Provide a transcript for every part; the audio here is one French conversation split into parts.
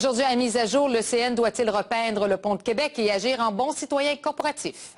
Aujourd'hui, à mise à jour, le CN doit-il repeindre le pont de Québec et agir en bon citoyen corporatif?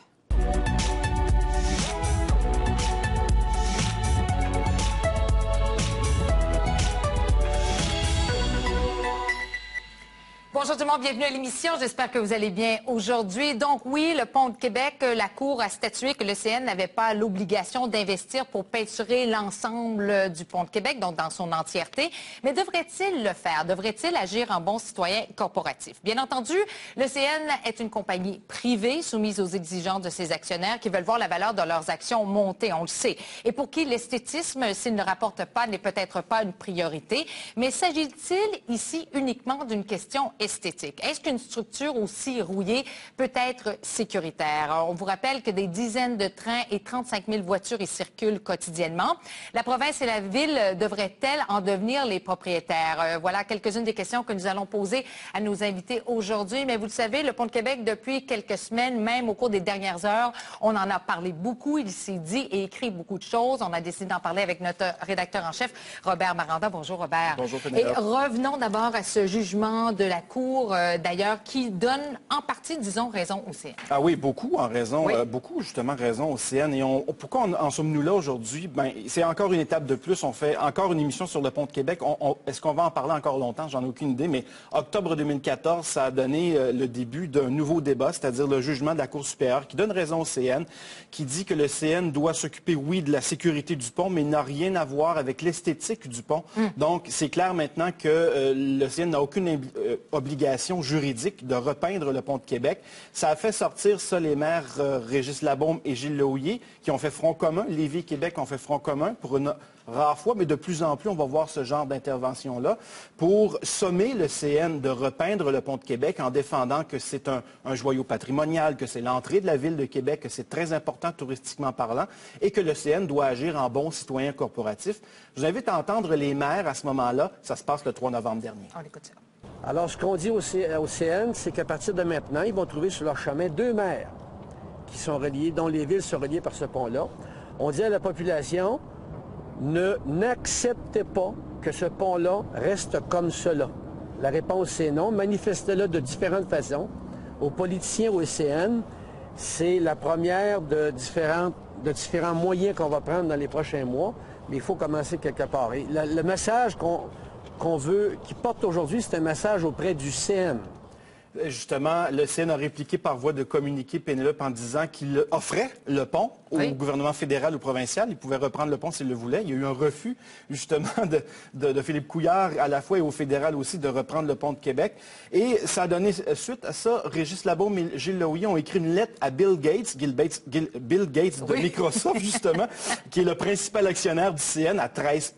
Bonjour tout le monde, bienvenue à l'émission. J'espère que vous allez bien aujourd'hui. Donc oui, le pont de Québec, la Cour a statué que le CN n'avait pas l'obligation d'investir pour peinturer l'ensemble du pont de Québec, donc dans son entièreté. Mais devrait-il le faire? Devrait-il agir en bon citoyen corporatif? Bien entendu, le CN est une compagnie privée soumise aux exigences de ses actionnaires qui veulent voir la valeur de leurs actions monter, on le sait. Et pour qui l'esthétisme, s'il ne rapporte pas, n'est peut-être pas une priorité. Mais s'agit-il ici uniquement d'une question esthétique? Est-ce qu'une structure aussi rouillée peut être sécuritaire? Alors, on vous rappelle que des dizaines de trains et 35 000 voitures y circulent quotidiennement. La province et la ville devraient-elles en devenir les propriétaires? Voilà quelques-unes des questions que nous allons poser à nos invités aujourd'hui. Mais vous le savez, le pont de Québec, depuis quelques semaines, même au cours des dernières heures, on en a parlé beaucoup. Il s'est dit et écrit beaucoup de choses. On a décidé d'en parler avec notre rédacteur en chef, Robert Maranda. Bonjour, Robert. Bonjour, Pénélope. Et revenons d'abord à ce jugement de la Cour, d'ailleurs, qui donne en partie, disons, raison au CN. Ah oui, beaucoup en raison, Oui. Beaucoup justement raison au CN. Et pourquoi en sommes-nous là aujourd'hui? Ben, c'est encore une étape de plus. On fait encore une émission sur le pont de Québec. Est-ce qu'on va en parler encore longtemps? J'en ai aucune idée. Mais octobre 2014, ça a donné le début d'un nouveau débat, c'est-à-dire le jugement de la Cour supérieure qui donne raison au CN, qui dit que le CN doit s'occuper, oui, de la sécurité du pont, mais n'a rien à voir avec l'esthétique du pont. Donc, c'est clair maintenant que le CN n'a aucune obligation juridique de repeindre le pont de Québec. Ça a fait sortir ça les maires Régis Labaume et Gilles Lehouillier qui ont fait front commun. Lévis et Québec ont fait front commun pour une rare fois, mais de plus en plus, on va voir ce genre d'intervention-là pour sommer le CN de repeindre le pont de Québec en défendant que c'est un joyau patrimonial, que c'est l'entrée de la ville de Québec, que c'est très important touristiquement parlant et que le CN doit agir en bon citoyen corporatif. Je vous invite à entendre les maires à ce moment-là. Ça se passe le 3 novembre dernier. On écoute ça. Alors, ce qu'on dit au CN, c'est qu'à partir de maintenant, ils vont trouver sur leur chemin 2 maires qui sont reliés, dont les villes sont reliées par ce pont-là. On dit à la population, n'acceptez pas que ce pont-là reste comme cela. La réponse, c'est non. Manifestez-le de différentes façons. Aux politiciens, au CN, c'est la première de différents moyens qu'on va prendre dans les prochains mois, mais il faut commencer quelque part. Et le message qu'on veut, qui porte aujourd'hui, c'est un message auprès du CN. Justement, le CN a répliqué par voie de communiqué, Pénélope, en disant qu'il offrait le pont au gouvernement fédéral ou provincial. Il pouvait reprendre le pont s'il le voulait. Il y a eu un refus, justement, de Philippe Couillard, à la fois et au fédéral aussi, de reprendre le pont de Québec. Et ça a donné suite à ça. Régis Labaume et Gilles Lehouillier ont écrit une lettre à Bill Gates de Microsoft, justement, qui est le principal actionnaire du CN à 13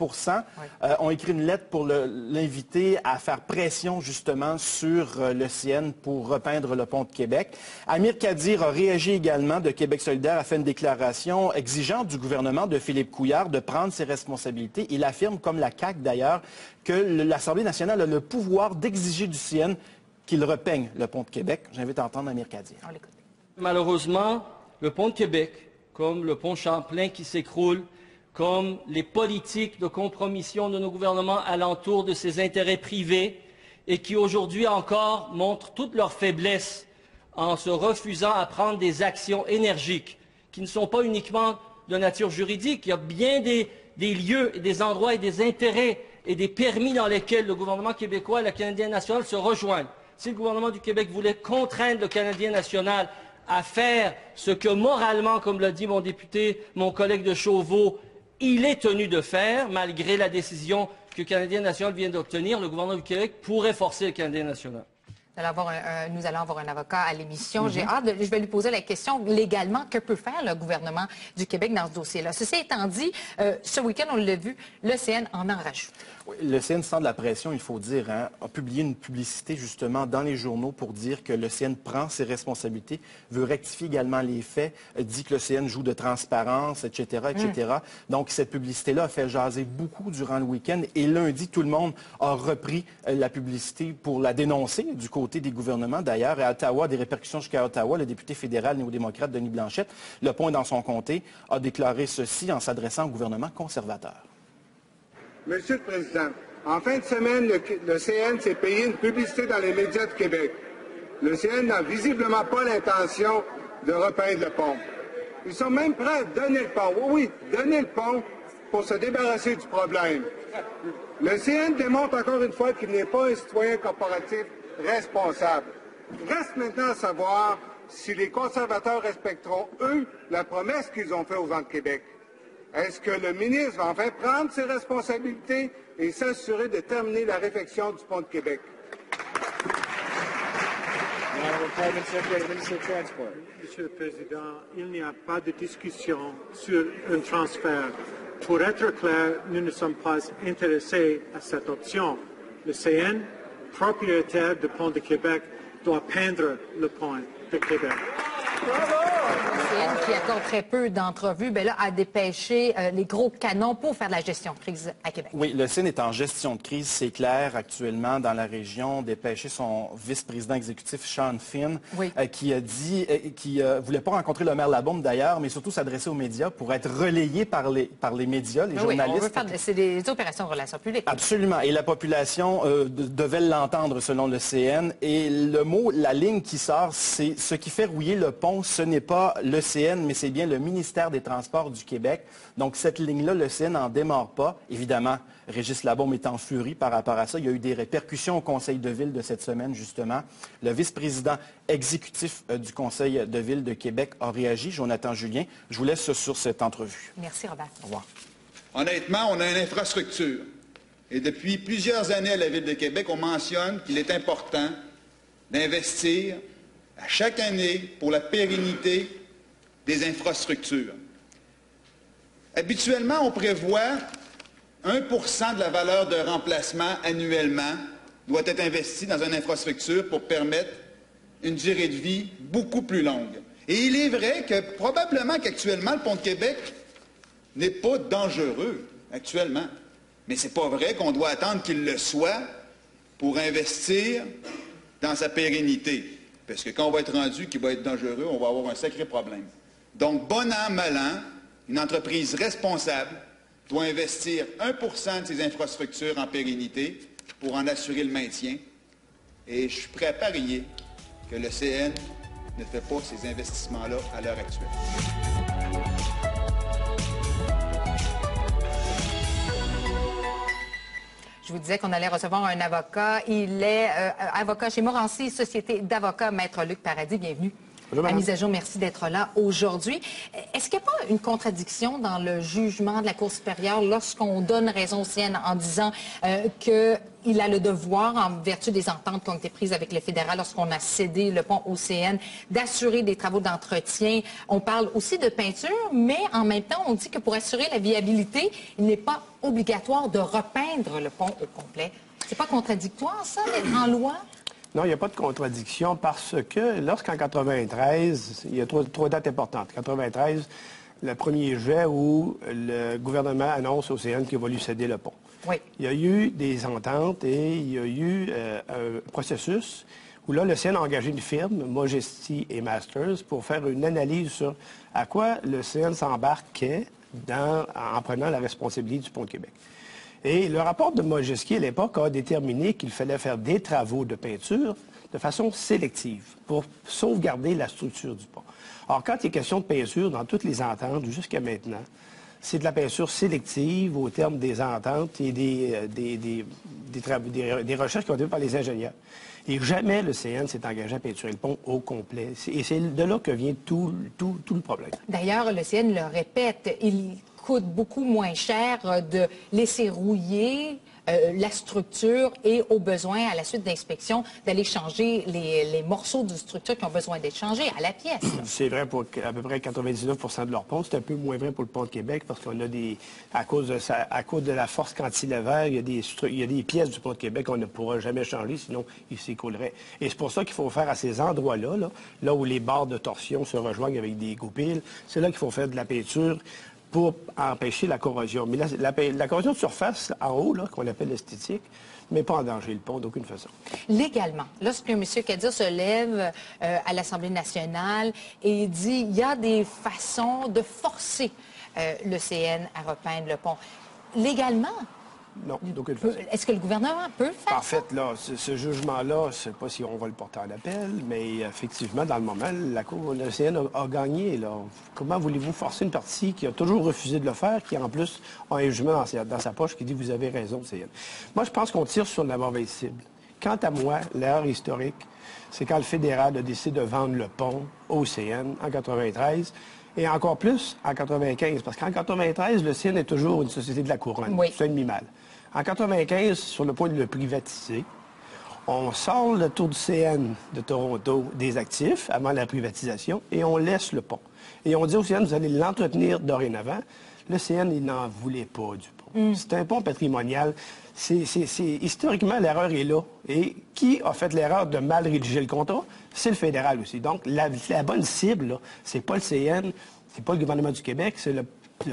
ont écrit une lettre pour l'inviter à faire pression, justement, sur le CN pour repeindre le pont de Québec. Amir Kadir a réagi également de Québec solidaire, a fait une déclaration exigeant du gouvernement de Philippe Couillard de prendre ses responsabilités. Il affirme, comme la CAQ d'ailleurs, que l'Assemblée nationale a le pouvoir d'exiger du CN qu'il repeigne le pont de Québec. J'invite à entendre Amir Kadir. Malheureusement, le pont de Québec, comme le pont Champlain qui s'écroule, comme les politiques de compromission de nos gouvernements alentour de ses intérêts privés, et qui aujourd'hui encore montrent toute leur faiblesse en se refusant à prendre des actions énergiques qui ne sont pas uniquement de nature juridique. Il y a bien des lieux, et des endroits et des intérêts et des permis dans lesquels le gouvernement québécois et le Canadien national se rejoignent. Si le gouvernement du Québec voulait contraindre le Canadien national à faire ce que moralement, comme l'a dit mon député, mon collègue de Chauveau, il est tenu de faire, malgré la décision que le Canadien national vient d'obtenir, le gouvernement du Québec pourrait forcer le Canadien national. Nous allons avoir un avocat à l'émission. J'ai hâte, je vais lui poser la question légalement, que peut faire le gouvernement du Québec dans ce dossier-là? Ceci étant dit, ce week-end, on l'a vu, le CN en rajoute. Oui, le CN sent de la pression, il faut dire, a publié une publicité justement dans les journaux pour dire que le CN prend ses responsabilités, veut rectifier également les faits, dit que le CN joue de transparence, etc., etc. Donc, cette publicité-là a fait jaser beaucoup durant le week-end et lundi, tout le monde a repris la publicité pour la dénoncer du côté des gouvernements. D'ailleurs, à Ottawa, des répercussions jusqu'à Ottawa, le député fédéral néo-démocrate Denis Blanchette, le point dans son comté, a déclaré ceci en s'adressant au gouvernement conservateur. Monsieur le Président, En fin de semaine, le CN s'est payé une publicité dans les médias de Québec. Le CN n'a visiblement pas l'intention de repeindre le pont. Ils sont même prêts à donner le pont. Oui, donner le pont pour se débarrasser du problème. Le CN démontre encore une fois qu'il n'est pas un citoyen corporatif responsable. Reste maintenant à savoir si les conservateurs respecteront, eux, la promesse qu'ils ont faite aux gens de Québec. Est-ce que le ministre va enfin prendre ses responsabilités et s'assurer de terminer la réfection du pont de Québec? Monsieur le Président, il n'y a pas de discussion sur un transfert. Pour être clair, nous ne sommes pas intéressés à cette option. Le CN, propriétaire du pont de Québec, doit peindre le pont de Québec. Le CN, qui accorde très peu d'entrevues, bien là, a dépêché les gros canons pour faire de la gestion de crise à Québec. Oui, le CN est en gestion de crise, c'est clair, actuellement dans la région. Dépêché son vice-président exécutif, Sean Finn, oui. Qui a dit qu'il ne voulait pas rencontrer le maire Labaume d'ailleurs, mais surtout s'adresser aux médias pour être relayé par les médias, les journalistes. Oui, on veut faire c'est des opérations de relations publiques. Absolument. Et la population devait l'entendre selon le CN. Et le mot, la ligne qui sort, c'est ce qui fait rouiller le pont, ce n'est pas le CN, mais c'est bien le ministère des Transports du Québec. Donc, cette ligne-là, le CN n'en démarre pas. Évidemment, Régis Labaume est en furie par rapport à ça. Il y a eu des répercussions au Conseil de ville de cette semaine, justement. Le vice-président exécutif du Conseil de ville de Québec a réagi. Jonathan Julien, je vous laisse sur cette entrevue. Merci, Robert. Au revoir. Honnêtement, on a une infrastructure. Et depuis plusieurs années à la Ville de Québec, on mentionne qu'il est important d'investir à chaque année pour la pérennité des infrastructures. Habituellement, on prévoit 1 % de la valeur de remplacement annuellement doit être investi dans une infrastructure pour permettre une durée de vie beaucoup plus longue. Et il est vrai que probablement qu'actuellement, le pont de Québec n'est pas dangereux, actuellement. Mais ce n'est pas vrai qu'on doit attendre qu'il le soit pour investir dans sa pérennité. Parce que quand on va être rendu qu'il va être dangereux, on va avoir un sacré problème. Donc, bon an, mal an, une entreprise responsable doit investir 1 % de ses infrastructures en pérennité pour en assurer le maintien. Et je suis prêt à parier que le CN ne fait pas ces investissements-là à l'heure actuelle. Je vous disais qu'on allait recevoir un avocat. Il est avocat chez Morancy, société d'avocats, Maître Luc Paradis. Bienvenue. Bonjour, à Mise à jour, merci d'être là aujourd'hui. Est-ce qu'il n'y a pas une contradiction dans le jugement de la Cour supérieure lorsqu'on donne raison au CN en disant qu'il a le devoir, en vertu des ententes qui ont été prises avec le fédéral lorsqu'on a cédé le pont au CN, d'assurer des travaux d'entretien? On parle aussi de peinture, mais en même temps, on dit que pour assurer la viabilité, il n'est pas obligatoire de repeindre le pont au complet. C'est pas contradictoire, ça, d'être en loi? Non, il n'y a pas de contradiction parce que lorsqu'en 93, il y a trois dates importantes. 93, le 1er juillet où le gouvernement annonce au CN qu'il va lui céder le pont. Oui. Il y a eu des ententes et il y a eu un processus où là, le CN a engagé une firme, Majesty et Masters, pour faire une analyse sur à quoi le CN s'embarquait en prenant la responsabilité du pont de Québec. Et le rapport de Majesty, à l'époque, a déterminé qu'il fallait faire des travaux de peinture de façon sélective pour sauvegarder la structure du pont. Alors, quand il est question de peinture, dans toutes les ententes jusqu'à maintenant, c'est de la peinture sélective au terme des ententes et des recherches qui ont été faites par les ingénieurs. Et jamais le CN s'est engagé à peinturer le pont au complet. Et c'est de là que vient tout le problème. D'ailleurs, le CN le répète, il coûte beaucoup moins cher de laisser rouiller la structure et au besoin, à la suite d'inspection, d'aller changer les morceaux de structure qui ont besoin d'être changés à la pièce. C'est vrai pour à peu près 99 % de leur pont. C'est un peu moins vrai pour le pont de Québec parce qu'on a à cause de la force cantilever, il y a des pièces du pont de Québec qu'on ne pourra jamais changer, sinon il s'écroulerait. Et c'est pour ça qu'il faut faire à ces endroits-là, là où les barres de torsion se rejoignent avec des goupilles, c'est là qu'il faut faire de la peinture pour empêcher la corrosion. Mais la corrosion de surface, en haut, qu'on appelle esthétique, ne met pas en danger le pont d'aucune façon. Légalement, lorsque M. Kadir se lève à l'Assemblée nationale et dit qu'il y a des façons de forcer le CN à repeindre le pont, légalement, Non, d'aucune façon. Est-ce que le gouvernement peut faire En fait, là, ce jugement-là, je ne sais pas si on va le porter en appel, mais effectivement, dans le moment, la Cour, le CN a gagné. Là. Comment voulez-vous forcer une partie qui a toujours refusé de le faire, qui en plus a un jugement dans sa poche qui dit « vous avez raison, CN ». Moi, je pense qu'on tire sur la mauvaise cible. Quant à moi, l'erreur historique, c'est quand le fédéral a décidé de vendre le pont au CN en 93. Et encore plus en 95, parce qu'en 93, le CN est toujours une société de la couronne. Oui. C'est un demi-mal. En 95, sur le point de le privatiser, on sort le tour du CN de Toronto des actifs avant la privatisation et on laisse le pont. Et on dit au CN, vous allez l'entretenir dorénavant. Le CN, il n'en voulait pas du pont. C'est un pont patrimonial. Historiquement, l'erreur est là. Et qui a fait l'erreur de mal rédiger le contrat? C'est le fédéral aussi. Donc, la bonne cible, c'est pas le CN, c'est pas le gouvernement du Québec, c'est le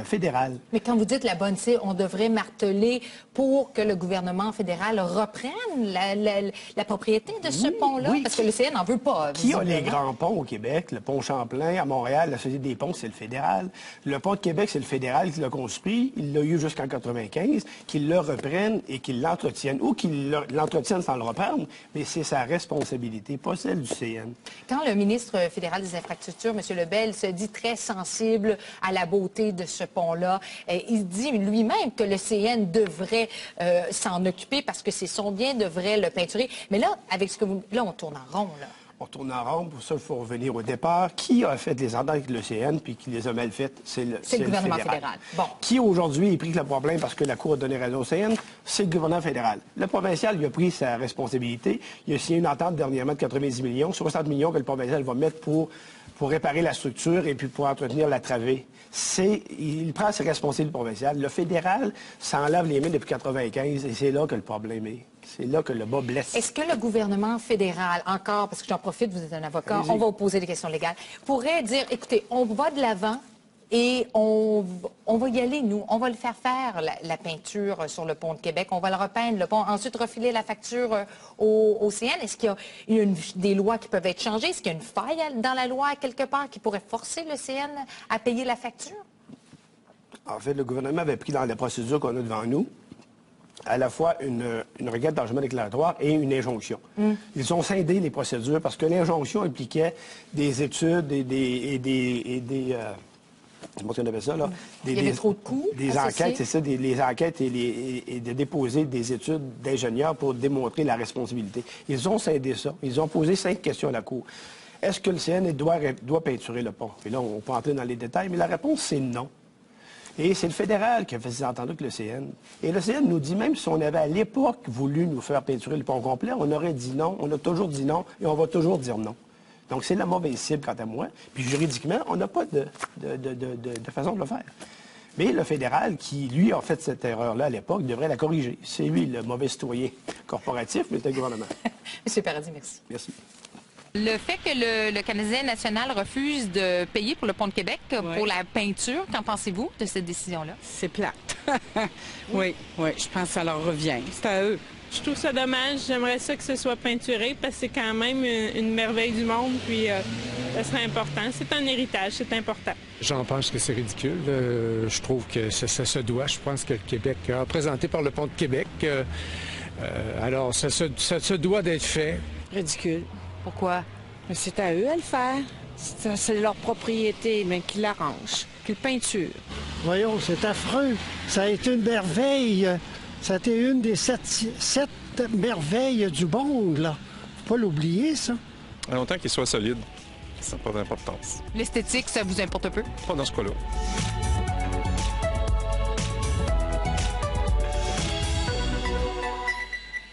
fédéral. Mais quand vous dites la bonne cible, on devrait marteler pour que le gouvernement fédéral reprenne la propriété de ce pont-là, oui. parce que le CN n'en veut pas. Qui a les visiblement. grands ponts au Québec? Le pont Champlain, à Montréal, la Société des ponts, c'est le fédéral. Le pont de Québec, c'est le fédéral qui l'a construit. Il l'a eu jusqu'en 95. Qu'il le reprenne et qu'il l'entretienne. Ou qu'il l'entretienne sans le reprendre, mais c'est sa responsabilité, pas celle du CN. Quand le ministre fédéral des Infrastructures, M. Lebel, se dit très sensible à la beauté de ce pont-là, il dit lui-même que le CN devrait s'en occuper parce que c'est son bien, devrait le peinturer. Mais là, avec ce que vous... Là, on tourne en rond, là. On tourne en rond, pour ça, il faut revenir au départ. Qui a fait les ententes avec le CN puis qui les a mal faites? C'est le gouvernement fédéral. Bon. Qui, aujourd'hui, est pris le problème parce que la Cour a donné raison au CN? C'est le gouvernement fédéral. Le provincial, il a pris sa responsabilité. Il a signé une entente dernièrement de 90 millions, 60 millions que le provincial va mettre pour réparer la structure et puis pour entretenir la travée. Il prend ses responsabilités provinciales. Le fédéral s'en lave les mains depuis 95 et c'est là que le problème est. C'est là que le bas blesse. Est-ce que le gouvernement fédéral, encore, parce que j'en profite, vous êtes un avocat, on va vous poser des questions légales, pourrait dire, écoutez, on va de l'avant et on va y aller, nous. On va le faire la peinture sur le pont de Québec. On va le repeindre, le pont. Ensuite, refiler la facture au CN. Est-ce qu'il y a des lois qui peuvent être changées? Est-ce qu'il y a une faille dans la loi, quelque part, qui pourrait forcer le CN à payer la facture? En fait, le gouvernement avait pris dans la procédure qu'on a devant nous à la fois une requête d'engagement déclaratoire et une injonction. Ils ont scindé les procédures parce que l'injonction impliquait des études et des comment on appelle ça, là? Il y avait trop de coûts des associés. enquêtes, c'est ça, les enquêtes et de déposer des études d'ingénieurs pour démontrer la responsabilité. Ils ont scindé ça. Ils ont posé 5 questions à la Cour. Est-ce que le CN doit peinturer le pont? Et là, on peut entrer dans les détails, mais la réponse, c'est non. Et c'est le fédéral qui a fait ces ententes avec le CN. Et le CN nous dit, même si on avait à l'époque voulu nous faire peinturer le pont complet, on aurait dit non, on a toujours dit non et on va toujours dire non. Donc, c'est la mauvaise cible, quant à moi. Puis, juridiquement, on n'a pas de façon de le faire. Mais le fédéral, qui, lui, a fait cette erreur-là à l'époque, devrait la corriger. C'est lui le mauvais citoyen corporatif, mais c'est le gouvernement. M. Paradis, merci. Merci. Le fait que le Canadien national refuse de payer pour le pont de Québec, pour la peinture, qu'en pensez-vous de cette décision-là? C'est plate. Oui, je pense que ça leur revient. C'est à eux. Je trouve ça dommage. J'aimerais ça que ce soit peinturé parce que c'est quand même une merveille du monde. Puis ça serait important. C'est un héritage, c'est important. J'en pense que c'est ridicule. Je trouve que ça se doit. Je pense que le Québec, représenté par le pont de Québec, alors ça se doit d'être fait. Ridicule. Pourquoi? Mais c'est à eux à le faire. C'est leur propriété, mais qu'ils l'arrangent, qu'ils peinturent. Voyons, c'est affreux. Ça a été une merveille. Ça a été une des sept merveilles du monde, là. Faut pas l'oublier, ça. Longtemps qu'il soit solide, ça n'a pas d'importance. L'esthétique, ça vous importe peu? Pas dans ce cas-là.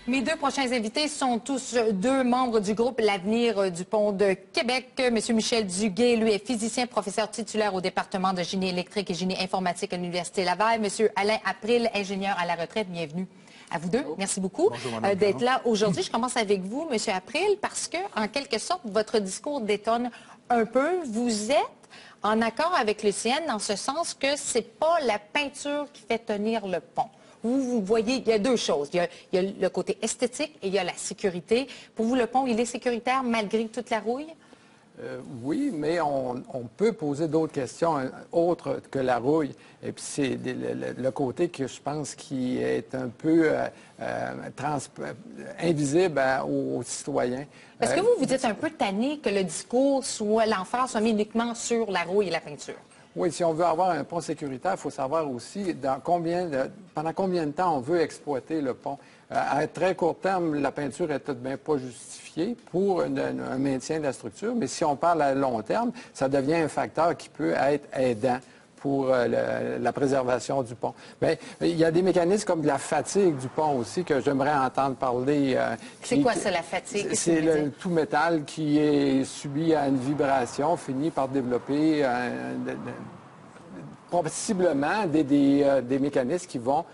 Mes 2 prochains invités sont tous 2 membres du groupe L'Avenir du Pont de Québec. Monsieur Michel Duguay, lui, est physicien, professeur titulaire au département de génie électrique et génie informatique à l'Université Laval. Monsieur Alain April, ingénieur à la retraite, bienvenue à vous 2. Merci beaucoup d'être là aujourd'hui. Je commence avec vous, Monsieur April, parce que, en quelque sorte, votre discours détonne un peu. Vous êtes en accord avec le CN dans ce sens que c'est pas la peinture qui fait tenir le pont. Vous voyez, il y a 2 choses. Il y a le côté esthétique et il y a la sécurité. Pour vous, le pont, il est sécuritaire malgré toute la rouille? Oui, mais on peut poser d'autres questions autres que la rouille. Et puis c'est le côté que je pense qui est un peu invisible aux citoyens. Est-ce que vous êtes un peu tanné que le discours l'emphase soit mis uniquement sur la rouille et la peinture? Oui, si on veut avoir un pont sécuritaire, il faut savoir aussi pendant combien de temps on veut exploiter le pont. À très court terme, la peinture n'est tout de même pas justifiée pour un maintien de la structure, mais si on parle à long terme, ça devient un facteur qui peut être aidant pour la préservation du pont. Bien, il y a des mécanismes comme de la fatigue du pont aussi que j'aimerais entendre parler. C'est quoi ça, la fatigue? C'est le tout métal qui est subi à une vibration, finit par développer possiblement des mécanismes qui vont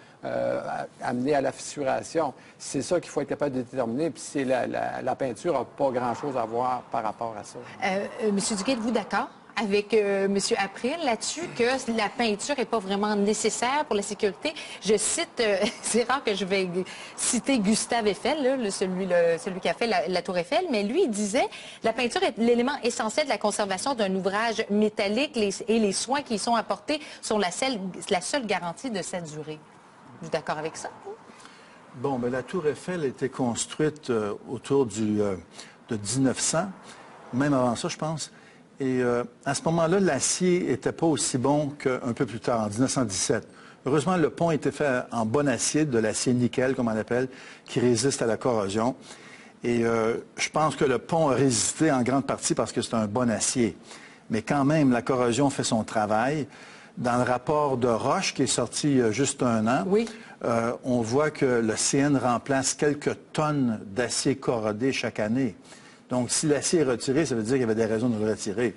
amener à la fissuration. C'est ça qu'il faut être capable de déterminer. Puis la peinture n'a pas grand-chose à voir par rapport à ça. Monsieur Duguay, êtes-vous d'accord avec M. April là-dessus que la peinture n'est pas vraiment nécessaire pour la sécurité? Je cite, c'est rare que je vais citer Gustave Eiffel, là, celui qui a fait la Tour Eiffel, mais lui, il disait la peinture est l'élément essentiel de la conservation d'un ouvrage métallique et les soins qui y sont apportés sont la seule garantie de sa durée. Vous êtes d'accord avec ça? Bon, mais la Tour Eiffel a été construite autour de 1900, même avant ça, je pense. Et à ce moment-là, l'acier n'était pas aussi bon qu'un peu plus tard, en 1917. Heureusement, le pont était fait en bon acier, de l'acier nickel, comme on l'appelle, qui résiste à la corrosion. Et je pense que le pont a résisté en grande partie parce que c'est un bon acier. Mais quand même, la corrosion fait son travail. Dans le rapport de Roche, qui est sorti il y a juste un an, oui. On voit que le CN remplace quelques tonnes d'acier corrodé chaque année. Donc, si l'acier est retiré, ça veut dire qu'il y avait des raisons de le retirer.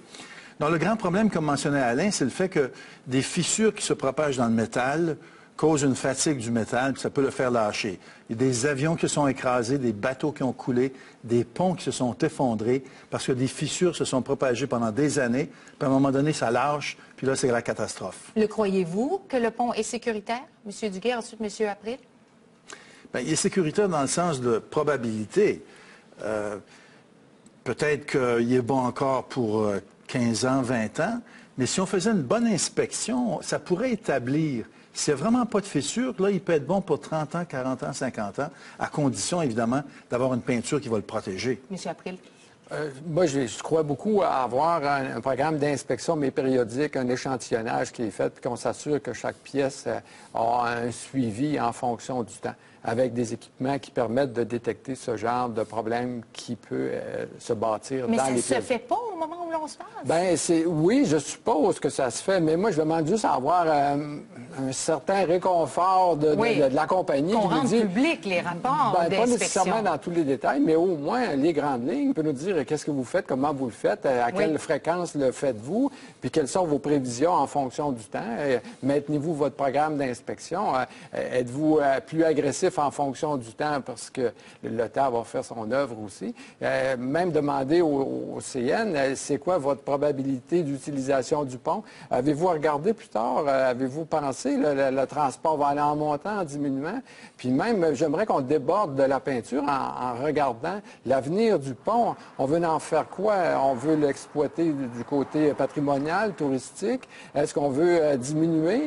Donc, le grand problème, comme mentionnait Alain, c'est le fait que des fissures qui se propagent dans le métal causent une fatigue du métal, puis ça peut le faire lâcher. Il y a des avions qui se sont écrasés, des bateaux qui ont coulé, des ponts qui se sont effondrés parce que des fissures se sont propagées pendant des années, puis à un moment donné, ça lâche, puis là, c'est la catastrophe. Le croyez-vous que le pont est sécuritaire? M. Duguay, ensuite M. April? Bien, il est sécuritaire dans le sens de probabilité. Peut-être qu'il est bon encore pour 15 ans, 20 ans, mais si on faisait une bonne inspection, ça pourrait établir, s'il n'y a vraiment pas de fissure, là, il peut être bon pour 30 ans, 40 ans, 50 ans, à condition, évidemment, d'avoir une peinture qui va le protéger. M. April? Moi, je crois beaucoup à avoir un programme d'inspection, mais périodique, un échantillonnage qui est fait, puis qu'on s'assure que chaque pièce a un suivi en fonction du temps, avec des équipements qui permettent de détecter ce genre de problème qui peut se bâtir dans les pièces. Mais ça ne se fait pas au moment où l'on se passe? Bien, oui, je suppose que ça se fait, mais moi, je demande juste à avoir un certain réconfort de la compagnie. Qu'on rende public les rapports d'inspection. Pas nécessairement dans tous les détails, mais au moins les grandes lignes. Peut nous dire qu'est-ce que vous faites, comment vous le faites, à quelle fréquence le faites-vous, puis quelles sont vos prévisions en fonction du temps. Maintenez-vous votre programme d'inspection. Êtes-vous plus agressif en fonction du temps parce que le temps va faire son œuvre aussi. Même demander au CN, c'est quoi votre probabilité d'utilisation du pont? Avez-vous regardé plus tard? Avez-vous pensé le transport va aller en montant, en diminuant? Puis même, j'aimerais qu'on déborde de la peinture en regardant l'avenir du pont. On veut en faire quoi? On veut l'exploiter du côté patrimonial, touristique? Est-ce qu'on veut diminuer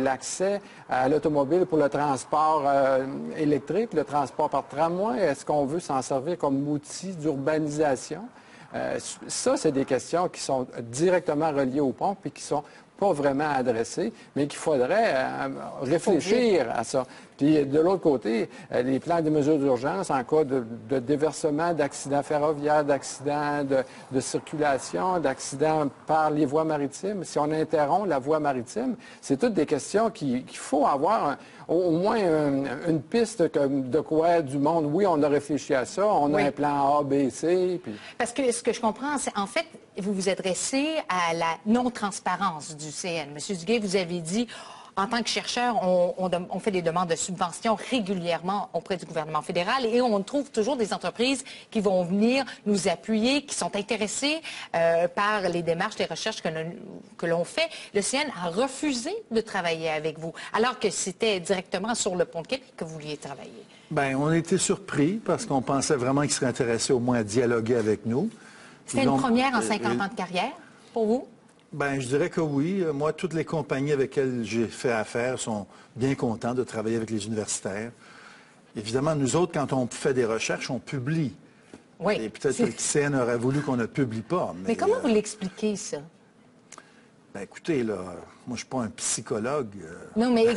l'accès à l'automobile pour le transport électrique, le transport par tramway? Est-ce qu'on veut s'en servir comme outil d'urbanisation? Ça, c'est des questions qui sont directement reliées au pont et qui ne sont pas vraiment adressées, mais qu'il faudrait réfléchir à ça. Puis de l'autre côté, les plans de mesures d'urgence en cas de déversement, d'accidents ferroviaires, d'accidents de circulation, d'accidents par les voies maritimes. Si on interrompt la voie maritime, c'est toutes des questions qu'il faut avoir au moins une piste de quoi du monde. Oui, on a réfléchi à ça, on a un plan A, B, C. Puis... Parce que ce que je comprends, c'est en fait, vous vous adressez à la non-transparence du CN. Monsieur Duguay, vous avez dit... En tant que chercheur, on fait des demandes de subventions régulièrement auprès du gouvernement fédéral et on trouve toujours des entreprises qui vont venir nous appuyer, qui sont intéressées par les démarches, les recherches que l'on fait. Le CN a refusé de travailler avec vous, alors que c'était directement sur le pont de Québec que vous vouliez travailler. Bien, on a été surpris parce qu'on pensait vraiment qu'ils seraient intéressés au moins à dialoguer avec nous. C'était une première en 50 ans de carrière, pour vous? Bien, je dirais que oui. Moi, toutes les compagnies avec lesquelles j'ai fait affaire sont bien contents de travailler avec les universitaires. Évidemment, nous autres, quand on fait des recherches, on publie. Oui. Et peut-être que le CN aurait voulu qu'on ne publie pas. Mais comment vous l'expliquez, ça? Ben, écoutez, là, moi, je ne suis pas un psychologue. Non, mais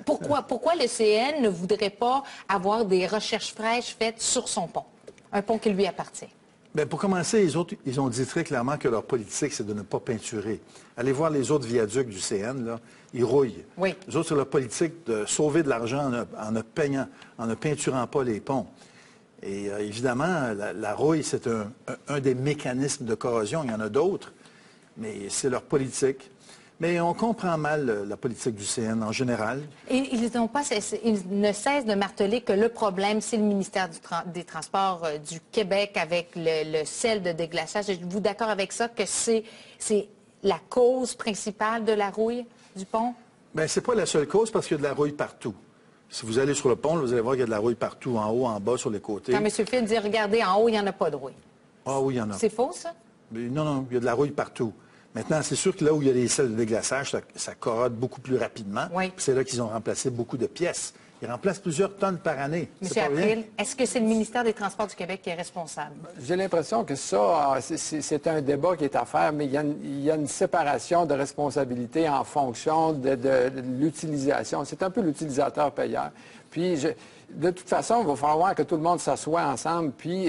pourquoi le CN ne voudrait pas avoir des recherches fraîches faites sur son pont? Un pont qui lui appartient. Bien, pour commencer, les autres, ils ont dit très clairement que leur politique, c'est de ne pas peinturer. Allez voir les autres viaducs du CN, là, ils rouillent. Oui. Les autres, c'est leur politique de sauver de l'argent en ne peinturant pas les ponts. Et évidemment, la rouille, c'est un des mécanismes de corrosion. Il y en a d'autres, mais c'est leur politique. Mais on comprend mal la politique du CN en général. Et ils ne cessent de marteler que le problème, c'est le ministère des Transports du Québec avec le sel de déglaçage. Êtes-vous d'accord avec ça, que c'est la cause principale de la rouille du pont? Bien, ce n'est pas la seule cause parce qu'il y a de la rouille partout. Si vous allez sur le pont, là, vous allez voir qu'il y a de la rouille partout, en haut, en bas, sur les côtés. Quand M. Phil dit, regardez, en haut, il n'y en a pas de rouille. Ah oui, il y en a. C'est faux, ça? Mais non, il y a de la rouille partout. Maintenant, c'est sûr que là où il y a des sels de déglaçage, ça corrode beaucoup plus rapidement. Oui. C'est là qu'ils ont remplacé beaucoup de pièces. Ils remplacent plusieurs tonnes par année. M. April, est-ce que c'est le ministère des Transports du Québec qui est responsable? J'ai l'impression que ça, c'est un débat qui est à faire, mais il y a une séparation de responsabilité en fonction de l'utilisation. C'est un peu l'utilisateur-payeur. Puis, de toute façon, il va falloir que tout le monde s'assoie ensemble, puis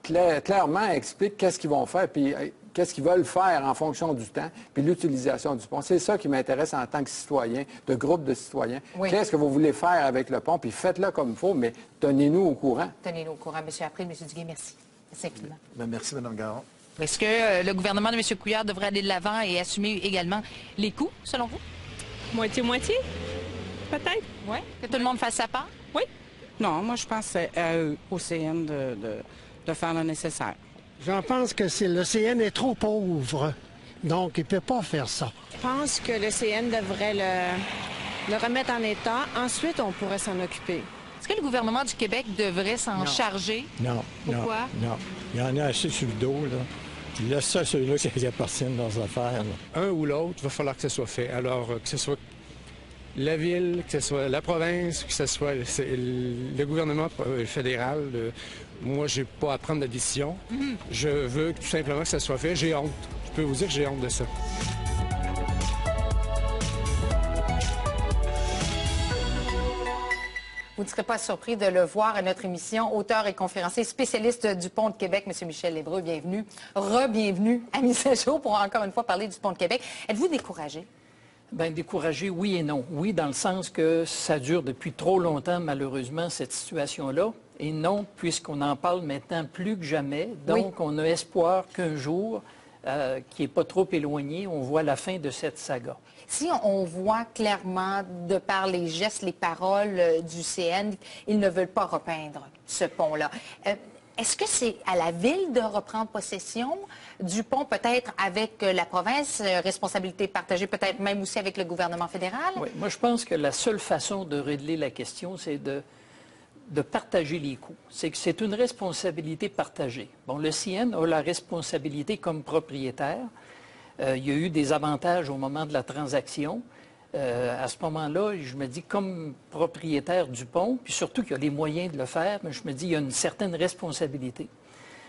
clairement explique qu'est-ce qu'ils vont faire, puis qu'est-ce qu'ils veulent faire en fonction du temps, puis l'utilisation du pont. C'est ça qui m'intéresse en tant que citoyen, de groupe de citoyens. Oui. Qu'est-ce que vous voulez faire avec le pont, puis faites-le comme il faut, mais tenez-nous au courant. Tenez-nous au courant. M. April, M. Duguay, merci. Merci infiniment. Merci, Mme Garon. Est-ce que le gouvernement de M. Couillard devrait aller de l'avant et assumer également les coûts, selon vous? Moitié-moitié, peut-être. Oui. Que tout le monde fasse sa part? Oui. Non, moi, je pense que c'est à eux, au CN, de faire le nécessaire. J'en pense que le CN est trop pauvre, donc il ne peut pas faire ça. Je pense que le CN devrait le remettre en état. Ensuite, on pourrait s'en occuper. Est-ce que le gouvernement du Québec devrait s'en charger? Non. Pourquoi? Non. Il y en a assez sur le dos, là. Il laisse ça à ceux-là qui appartiennent dans leurs affaires. Là. Un ou l'autre, il va falloir que ce soit fait. Alors, que ce soit la ville, que ce soit la province, que ce soit le gouvernement fédéral. Moi, je n'ai pas à prendre la décision. Je veux tout simplement que ça soit fait. J'ai honte. Je peux vous dire que j'ai honte de ça. Vous ne serez pas surpris de le voir à notre émission. Auteur et conférencier spécialiste du Pont de Québec, M. Michel Lébreux, bienvenue. Re-bienvenue à Mise à jour pour encore une fois parler du Pont de Québec. Êtes-vous découragé? Bien, découragé, oui et non. Oui, dans le sens que ça dure depuis trop longtemps, malheureusement, cette situation-là. Et non, puisqu'on en parle maintenant plus que jamais. Donc, on a espoir qu'un jour, qui n'est pas trop éloigné, on voit la fin de cette saga. Si on voit clairement, de par les gestes, les paroles du CN, ils ne veulent pas repeindre ce pont-là. Est-ce que c'est à la Ville de reprendre possession du pont, peut-être avec la province, responsabilité partagée, peut-être même aussi avec le gouvernement fédéral? Oui, moi je pense que la seule façon de régler la question, c'est de partager les coûts. C'est que c'est une responsabilité partagée. Bon, le CN a la responsabilité comme propriétaire. Il y a eu des avantages au moment de la transaction. À ce moment-là, je me dis, comme propriétaire du pont, puis surtout qu'il y a les moyens de le faire, mais je me dis, il y a une certaine responsabilité.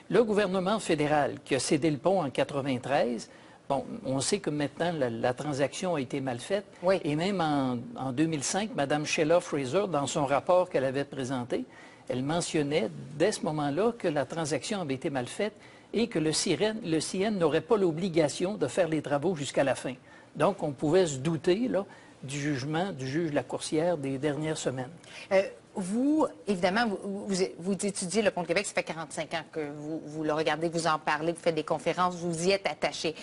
Le gouvernement fédéral qui a cédé le pont en 1993, bon, on sait que maintenant, la transaction a été mal faite. Oui. Et même en 2005, Mme Sheila Fraser, dans son rapport qu'elle avait présenté, elle mentionnait dès ce moment-là que la transaction avait été mal faite et que le CN n'aurait pas l'obligation de faire les travaux jusqu'à la fin. Donc, on pouvait se douter là, du jugement du juge Lacourcière des dernières semaines. Vous, évidemment, vous étudiez le Pont de Québec, ça fait 45 ans que vous le regardez, vous en parlez, vous faites des conférences, vous y êtes attaché.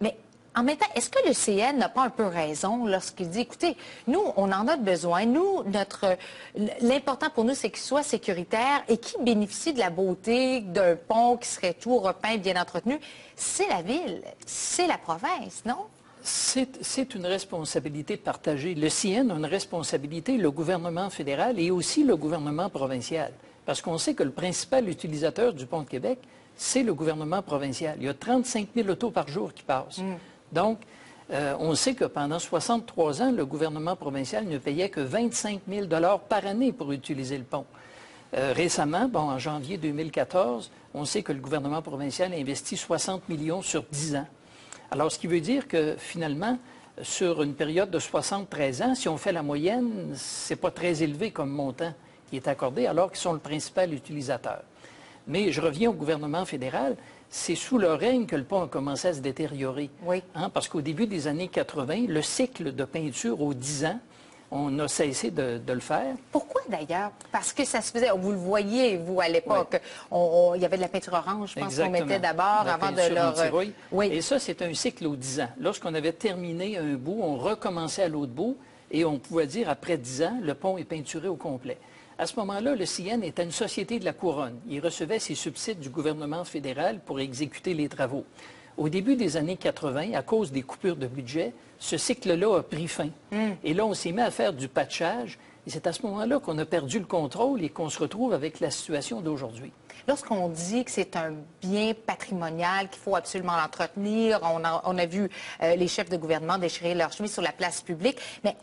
Mais en même temps, est-ce que le CN n'a pas un peu raison lorsqu'il dit, écoutez, nous, on en a besoin. Nous, l'important pour nous, c'est qu'il soit sécuritaire et qui bénéficie de la beauté d'un pont qui serait tout repeint, bien entretenu? C'est la Ville, c'est la province, non? C'est une responsabilité partagée. Le CN a une responsabilité, le gouvernement fédéral et aussi le gouvernement provincial. Parce qu'on sait que le principal utilisateur du Pont de Québec, c'est le gouvernement provincial. Il y a 35 000 autos par jour qui passent. Donc, on sait que pendant 63 ans, le gouvernement provincial ne payait que 25 000 $ par année pour utiliser le pont. Récemment, en janvier 2014, on sait que le gouvernement provincial a investi 60 millions sur 10 ans. Alors, ce qui veut dire que, finalement, sur une période de 73 ans, si on fait la moyenne, c'est pas très élevé comme montant qui est accordé, alors qu'ils sont le principal utilisateur. Mais je reviens au gouvernement fédéral. C'est sous leur règne que le pont a commencé à se détériorer. Oui. Parce qu'au début des années 80, le cycle de peinture aux 10 ans, on a cessé de le faire. Pourquoi d'ailleurs? Parce que ça se faisait, vous le voyez, vous, à l'époque, il y avait de la peinture orange, je pense qu'on mettait d'abord avant de leur... Oui. Et ça, c'est un cycle aux 10 ans. Lorsqu'on avait terminé un bout, on recommençait à l'autre bout et on pouvait dire, après 10 ans, le pont est peinturé au complet. À ce moment-là, le CN était une société de la couronne. Il recevait ses subsides du gouvernement fédéral pour exécuter les travaux. Au début des années 80, à cause des coupures de budget, ce cycle-là a pris fin. Et là, on s'est mis à faire du patchage. Et c'est à ce moment-là qu'on a perdu le contrôle et qu'on se retrouve avec la situation d'aujourd'hui. Lorsqu'on dit que c'est un bien patrimonial, qu'il faut absolument l'entretenir, on a vu les chefs de gouvernement déchirer leur chemise sur la place publique, mais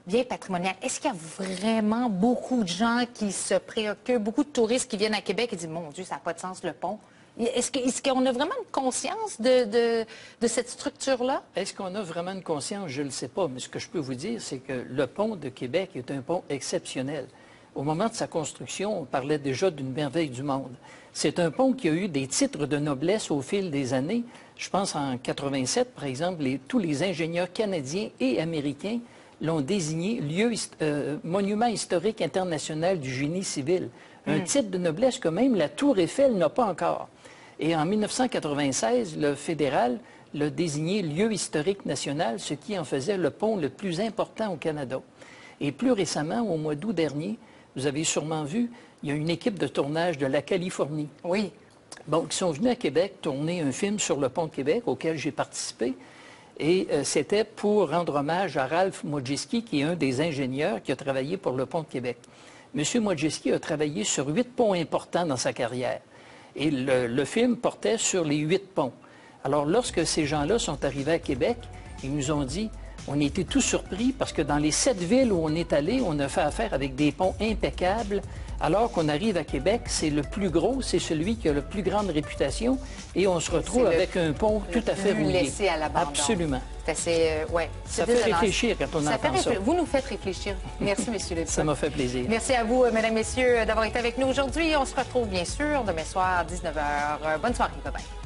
bien patrimonial, est-ce qu'il y a vraiment beaucoup de gens qui se préoccupent, beaucoup de touristes qui viennent à Québec et disent « Mon Dieu, ça n'a pas de sens, le pont ». Est-ce qu'on a vraiment une conscience de cette structure-là? Est-ce qu'on a vraiment une conscience? Je ne le sais pas, mais ce que je peux vous dire, c'est que le pont de Québec est un pont exceptionnel. Au moment de sa construction, on parlait déjà d'une merveille du monde. C'est un pont qui a eu des titres de noblesse au fil des années. Je pense en 87, par exemple, tous les ingénieurs canadiens et américains l'ont désigné monument historique international du génie civil. Un titre de noblesse que même la Tour Eiffel n'a pas encore. Et en 1996, le fédéral l'a désigné lieu historique national, ce qui en faisait le pont le plus important au Canada. Et plus récemment, au mois d'août dernier, vous avez sûrement vu, il y a une équipe de tournage de la Californie. Oui. Qui sont venus à Québec tourner un film sur le pont de Québec auquel j'ai participé. Et c'était pour rendre hommage à Ralph Modjeski, qui est un des ingénieurs qui a travaillé pour le pont de Québec. M. Modjeski a travaillé sur 8 ponts importants dans sa carrière. Et le film portait sur les 8 ponts. Alors, lorsque ces gens-là sont arrivés à Québec, ils nous ont dit, on était tous surpris parce que dans les 7 villes où on est allé, on a fait affaire avec des ponts impeccables. Alors qu'on arrive à Québec, c'est le plus gros, c'est celui qui a la plus grande réputation et on se retrouve avec un pont tout à fait rouillé. Laissé à l'abandon. Absolument. Ça fait réfléchir quand on entend ça. Vous nous faites réfléchir. Merci, M. Leduc. Ça m'a fait plaisir. Merci à vous, mesdames, messieurs, d'avoir été avec nous aujourd'hui. On se retrouve, bien sûr, demain soir, 19h. Bonne soirée. Bye-bye.